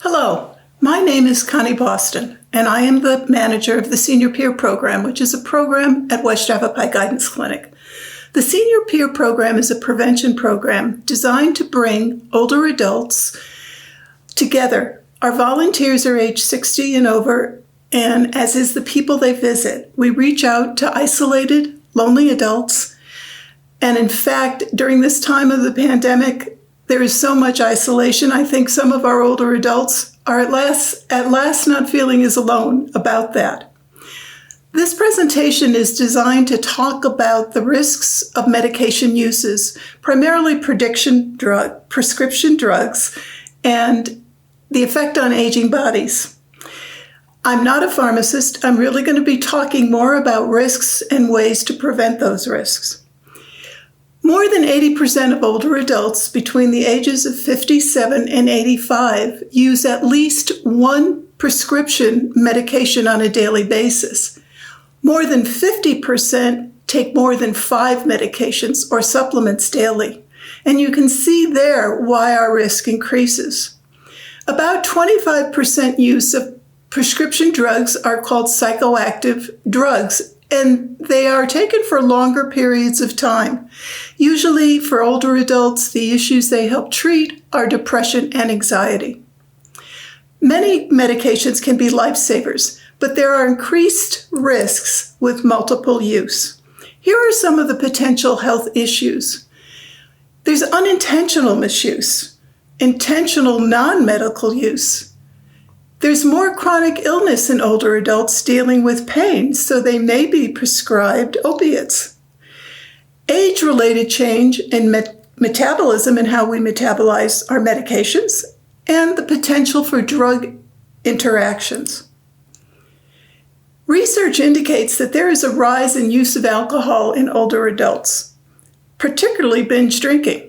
Hello, my name is Connie Boston, and I am the manager of the Senior Peer Program, which is a program at West Java Guidance Clinic. The Senior Peer Program is a prevention program designed to bring older adults together. Our volunteers are age 60 and over, and as is the people they visit. We reach out to isolated, lonely adults, and in fact, during this time of the pandemic, there is so much isolation. I think some of our older adults are at last not feeling as alone about that. This presentation is designed to talk about the risks of medication uses, primarily prescription drugs, and the effect on aging bodies. I'm not a pharmacist. I'm really going to be talking more about risks and ways to prevent those risks. More than 80% of older adults between the ages of 57 and 85 use at least one prescription medication on a daily basis. More than 50% take more than 5 medications or supplements daily. And you can see there why our risk increases. About 25% use of prescription drugs are called psychoactive drugs, and they are taken for longer periods of time. Usually for older adults, the issues they help treat are depression and anxiety. Many medications can be lifesavers, but there are increased risks with multiple use. Here are some of the potential health issues. There's unintentional misuse, intentional non-medical use. There's more chronic illness in older adults dealing with pain, so they may be prescribed opiates. Age-related change in metabolism and how we metabolize our medications, and the potential for drug interactions. Research indicates that there is a rise in use of alcohol in older adults, particularly binge drinking.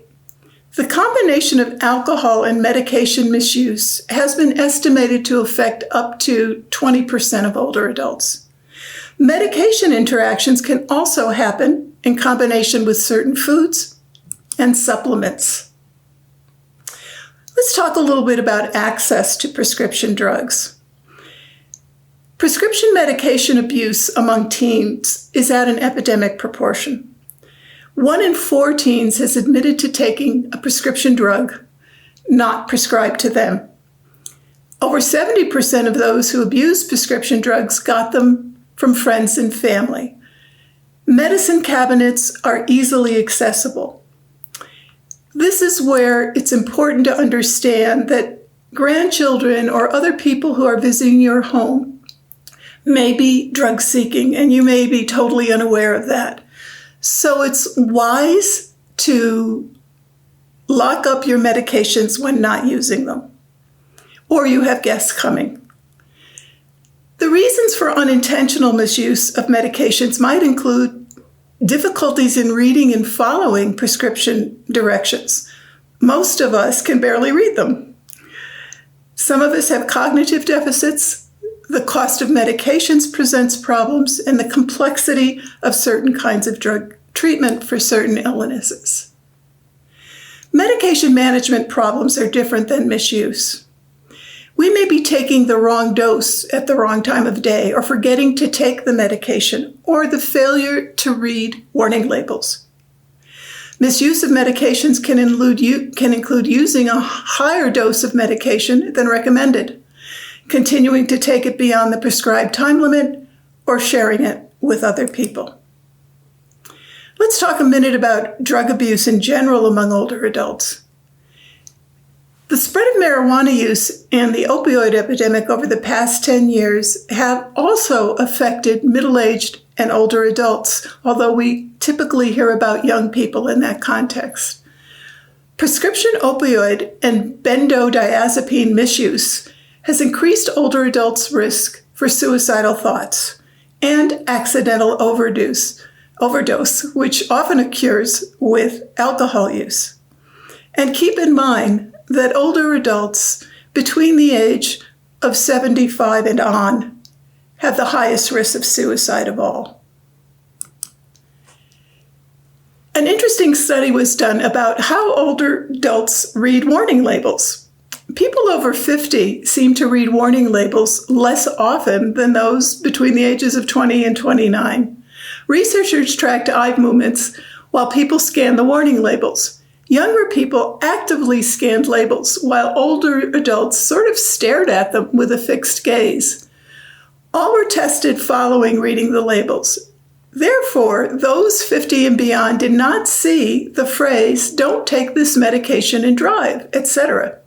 The combination of alcohol and medication misuse has been estimated to affect up to 20% of older adults. Medication interactions can also happen in combination with certain foods and supplements. Let's talk a little bit about access to prescription drugs. Prescription medication abuse among teens is at an epidemic proportion. 1 in 4 teens has admitted to taking a prescription drug not prescribed to them. Over 70% of those who abuse prescription drugs got them from friends and family. Medicine cabinets are easily accessible. This is where it's important to understand that grandchildren or other people who are visiting your home may be drug seeking, and you may be totally unaware of that. So it's wise to lock up your medications when not using them, or you have guests coming. The reasons for unintentional misuse of medications might include difficulties in reading and following prescription directions. Most of us can barely read them. Some of us have cognitive deficits. The cost of medications presents problems, and the complexity of certain kinds of drug treatment for certain illnesses. Medication management problems are different than misuse. We may be taking the wrong dose at the wrong time of day, or forgetting to take the medication, or the failure to read warning labels. Misuse of medications can include using a higher dose of medication than recommended, continuing to take it beyond the prescribed time limit, or sharing it with other people. Let's talk a minute about drug abuse in general among older adults. The spread of marijuana use and the opioid epidemic over the past 10 years have also affected middle-aged and older adults, although we typically hear about young people in that context. Prescription opioid and benzodiazepine misuse has increased older adults' risk for suicidal thoughts and accidental overdose, which often occurs with alcohol use. And keep in mind that older adults between the age of 75 and on have the highest risk of suicide of all. An interesting study was done about how older adults read warning labels. People over 50 seem to read warning labels less often than those between the ages of 20 and 29. Researchers tracked eye movements while people scanned the warning labels. Younger people actively scanned labels, while older adults sort of stared at them with a fixed gaze. All were tested following reading the labels. Therefore, those 50 and beyond did not see the phrase, "Don't take this medication and drive," etc.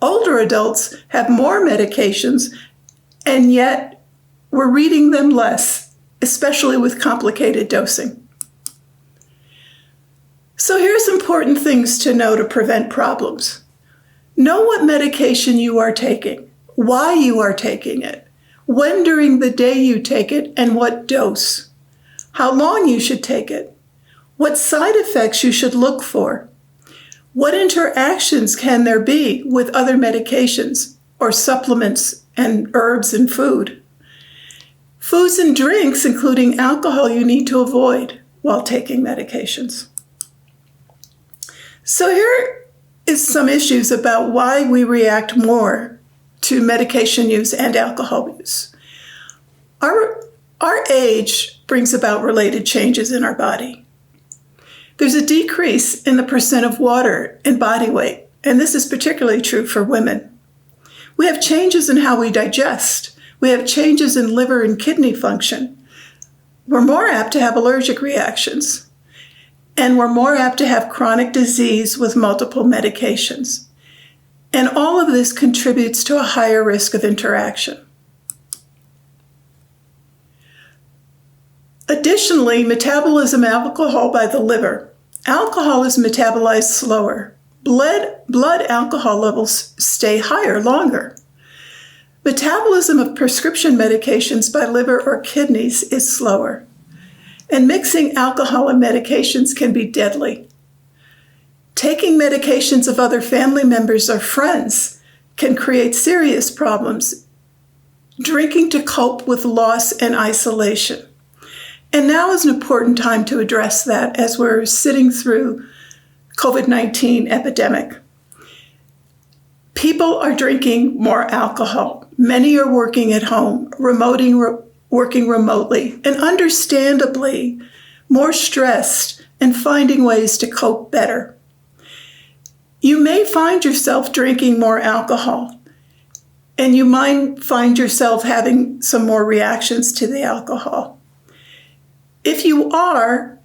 Older adults have more medications, and yet we're reading them less, especially with complicated dosing. So here's important things to know to prevent problems. Know what medication you are taking, why you are taking it, when during the day you take it, and what dose, how long you should take it, what side effects you should look for, what interactions can there be with other medications or supplements and herbs and food, foods and drinks, including alcohol, you need to avoid while taking medications. So here is some issues about why we react more to medication use and alcohol use. Our age brings about related changes in our body. There's a decrease in the percent of water in body weight, and this is particularly true for women. We have changes in how we digest. We have changes in liver and kidney function. We're more apt to have allergic reactions, and we're more apt to have chronic disease with multiple medications. And all of this contributes to a higher risk of interaction. Additionally, metabolism of alcohol by the liver. Alcohol is metabolized slower. Blood alcohol levels stay higher longer. Metabolism of prescription medications by liver or kidneys is slower. And mixing alcohol and medications can be deadly. Taking medications of other family members or friends can create serious problems. Drinking to cope with loss and isolation. And now is an important time to address that as we're sitting through COVID-19 epidemic. People are drinking more alcohol. Many are working at home, working remotely, and understandably more stressed and finding ways to cope better. You may find yourself drinking more alcohol, and you might find yourself having some more reactions to the alcohol. If you are,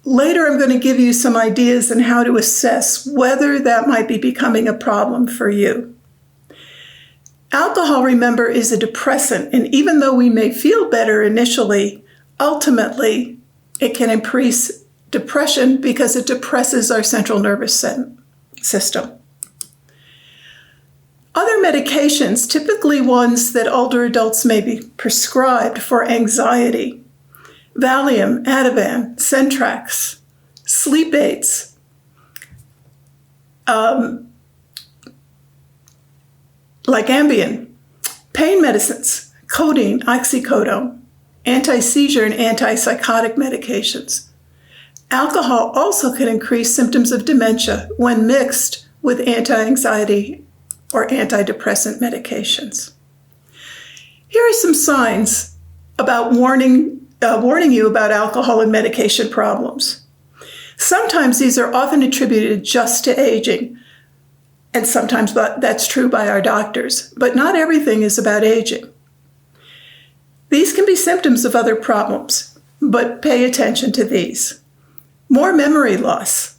later I'm going to give you some ideas on how to assess whether that might be becoming a problem for you. Alcohol, remember, is a depressant, and even though we may feel better initially, ultimately it can increase depression because it depresses our central nervous system. Other medications, typically ones that older adults may be prescribed for anxiety, Valium, Ativan, Centrax, sleep aids, like Ambien, pain medicines, codeine, oxycodone, anti-seizure and antipsychotic medications. Alcohol also can increase symptoms of dementia when mixed with anti-anxiety or antidepressant medications. Here are some signs about warning you about alcohol and medication problems. Sometimes these are often attributed just to aging, and sometimes that's true by our doctors, but not everything is about aging. These can be symptoms of other problems, but pay attention to these. More memory loss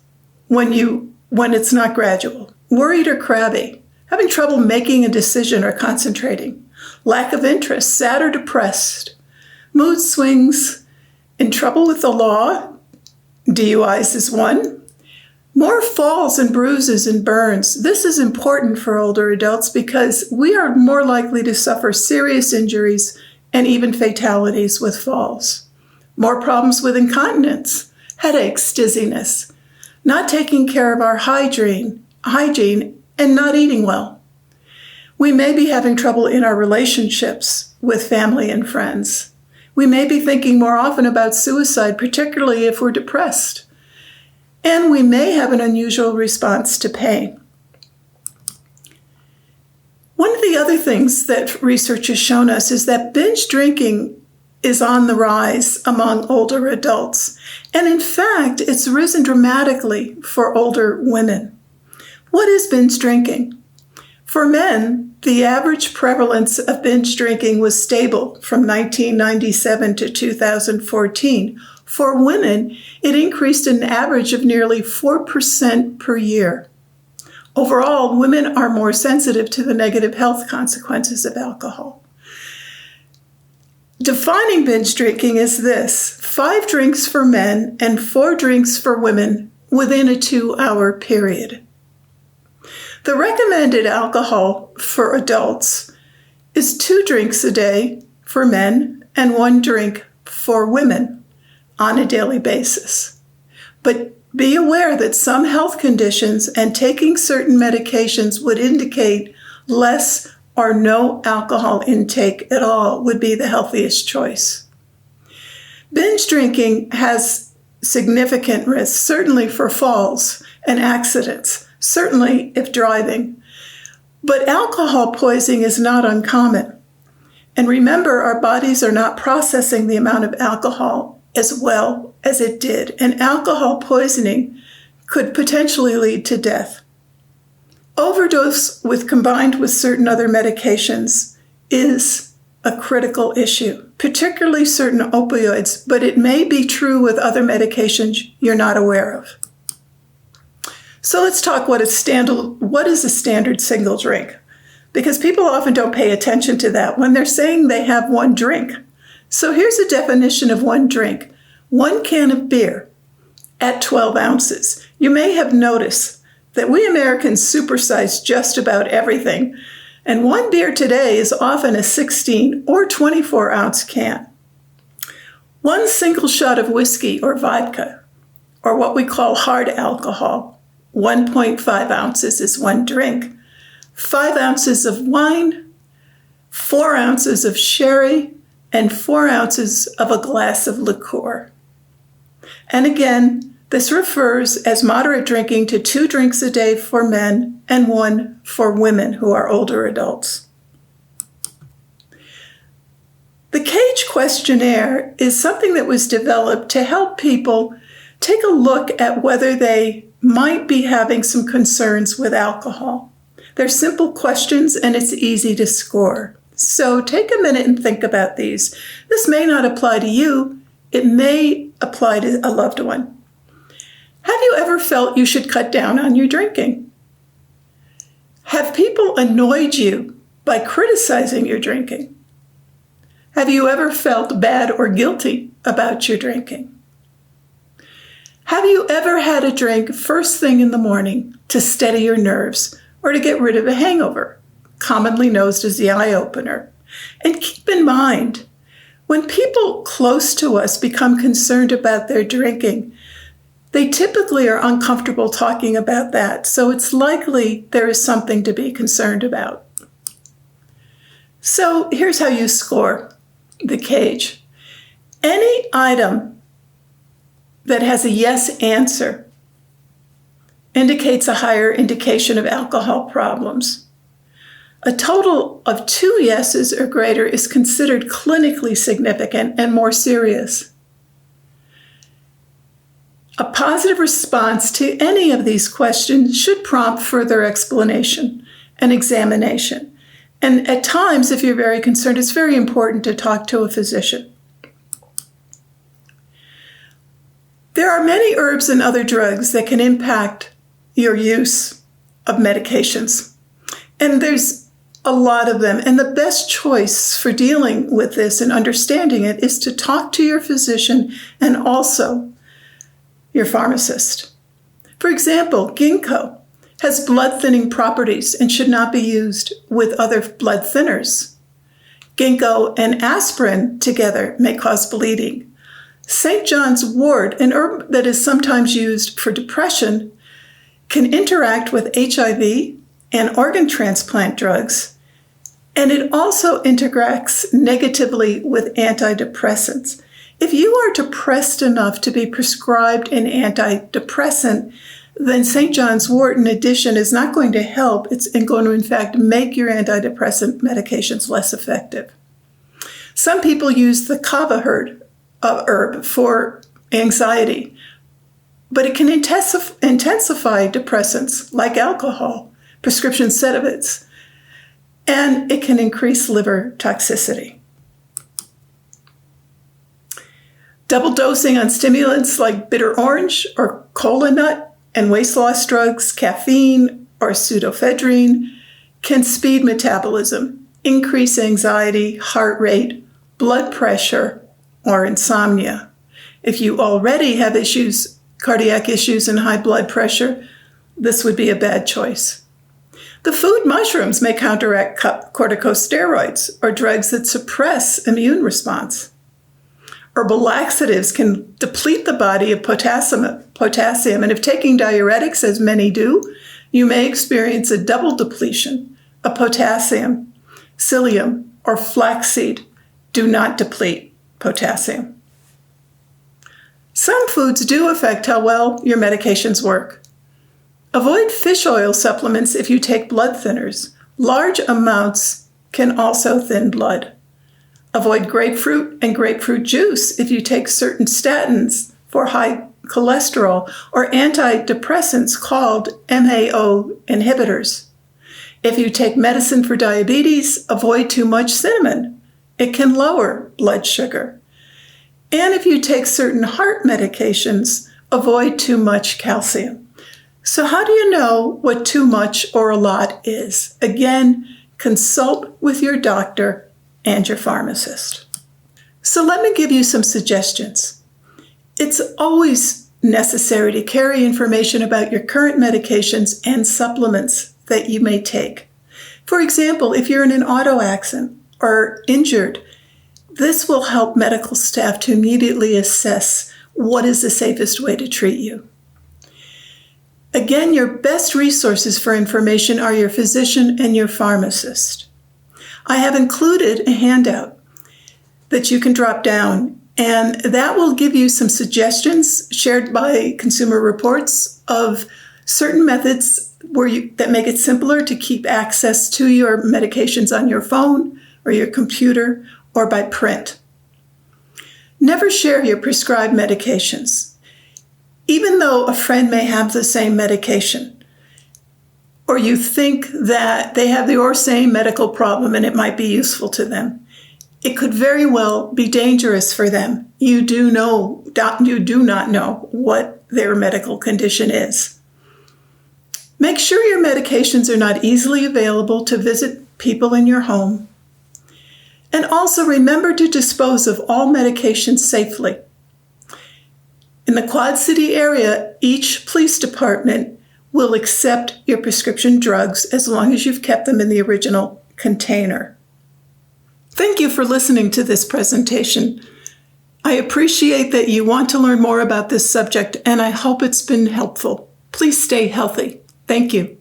when it's not gradual, worried or crabby, having trouble making a decision or concentrating, lack of interest, sad or depressed, mood swings, in trouble with the law, DUIs is one. More falls and bruises and burns. This is important for older adults because we are more likely to suffer serious injuries and even fatalities with falls. More problems with incontinence, headaches, dizziness, not taking care of our hygiene, and not eating well. We may be having trouble in our relationships with family and friends. We may be thinking more often about suicide, particularly if we're depressed. And we may have an unusual response to pain. One of the other things that research has shown us is that binge drinking is on the rise among older adults. And in fact, it's risen dramatically for older women. What is binge drinking? For men, the average prevalence of binge drinking was stable from 1997 to 2014. For women, it increased an average of nearly 4% per year. Overall, women are more sensitive to the negative health consequences of alcohol. Defining binge drinking is this: 5 drinks for men and 4 drinks for women within a 2-hour period. The recommended alcohol for adults is 2 drinks a day for men and 1 drink for women on a daily basis. But be aware that some health conditions and taking certain medications would indicate less or no alcohol intake at all would be the healthiest choice. Binge drinking has significant risks, certainly for falls and accidents, certainly if driving. But alcohol poisoning is not uncommon. And remember, our bodies are not processing the amount of alcohol as well as it did, and alcohol poisoning could potentially lead to death. Overdose combined with certain other medications is a critical issue, particularly certain opioids, but it may be true with other medications you're not aware of. So let's talk what is a standard single drink, because people often don't pay attention to that when they're saying they have 1 drink. So here's a definition of 1 drink. 1 can of beer at 12 ounces. You may have noticed that we Americans supersize just about everything, and 1 beer today is often a 16 or 24 ounce can. 1 single shot of whiskey or vodka, or what we call hard alcohol, 1.5 ounces is 1 drink. 5 ounces of wine, 4 ounces of sherry, and 4 ounces of a glass of liqueur. And again, this refers as moderate drinking to 2 drinks a day for men and 1 for women who are older adults. The Cage Questionnaire is something that was developed to help people take a look at whether they might be having some concerns with alcohol. They're simple questions and it's easy to score. So take a minute and think about these. This may not apply to you. It may apply to a loved one. Have you ever felt you should cut down on your drinking? Have people annoyed you by criticizing your drinking? Have you ever felt bad or guilty about your drinking? Have you ever had a drink first thing in the morning to steady your nerves or to get rid of a hangover, commonly known as the eye opener? And keep in mind, when people close to us become concerned about their drinking, they typically are uncomfortable talking about that, so it's likely there is something to be concerned about. So here's how you score the Cage. Any item that has a yes answer indicates a higher indication of alcohol problems. A total of 2 yeses or greater is considered clinically significant and more serious. A positive response to any of these questions should prompt further explanation and examination. And at times, if you're very concerned, it's very important to talk to a physician. There are many herbs and other drugs that can impact your use of medications. And there's a lot of them. And the best choice for dealing with this and understanding it is to talk to your physician and also your pharmacist. For example, ginkgo has blood thinning properties and should not be used with other blood thinners. Ginkgo and aspirin together may cause bleeding. St. John's wort, an herb that is sometimes used for depression, can interact with HIV and organ transplant drugs, and it also interacts negatively with antidepressants. If you are depressed enough to be prescribed an antidepressant, then St. John's wort in addition is not going to help. It's going to, in fact, make your antidepressant medications less effective. Some people use the kava herb for anxiety, but it can intensify depressants like alcohol, prescription sedatives, and it can increase liver toxicity. Double dosing on stimulants like bitter orange or cola nut and weight loss drugs, caffeine or pseudoephedrine, can speed metabolism, increase anxiety, heart rate, blood pressure, or insomnia. If you already have issues, cardiac issues and high blood pressure, this would be a bad choice. The food mushrooms may counteract corticosteroids or drugs that suppress immune response. Herbal laxatives can deplete the body of potassium, and if taking diuretics, as many do, you may experience a double depletion of potassium. Psyllium or flaxseed do not deplete potassium. Some foods do affect how well your medications work. Avoid fish oil supplements if you take blood thinners. Large amounts can also thin blood. Avoid grapefruit and grapefruit juice if you take certain statins for high cholesterol or antidepressants called MAO inhibitors. If you take medicine for diabetes, avoid too much cinnamon. It can lower blood sugar. And if you take certain heart medications, avoid too much calcium. So how do you know what too much or a lot is? Again, consult with your doctor and your pharmacist. So let me give you some suggestions. It's always necessary to carry information about your current medications and supplements that you may take. For example, if you're in an auto accident or injured, this will help medical staff to immediately assess what is the safest way to treat you. Again, your best resources for information are your physician and your pharmacist. I have included a handout that you can drop down, and that will give you some suggestions shared by Consumer Reports of certain methods that make it simpler to keep access to your medications on your phone or your computer or by print. Never share your prescribed medications. Even though a friend may have the same medication, or you think that they have your same medical problem and it might be useful to them, it could very well be dangerous for them. You do not know what their medical condition is. Make sure your medications are not easily available to visit people in your home. And also remember to dispose of all medications safely. In the Quad City area, each police department will accept your prescription drugs as long as you've kept them in the original container. Thank you for listening to this presentation. I appreciate that you want to learn more about this subject, and I hope it's been helpful. Please stay healthy. Thank you.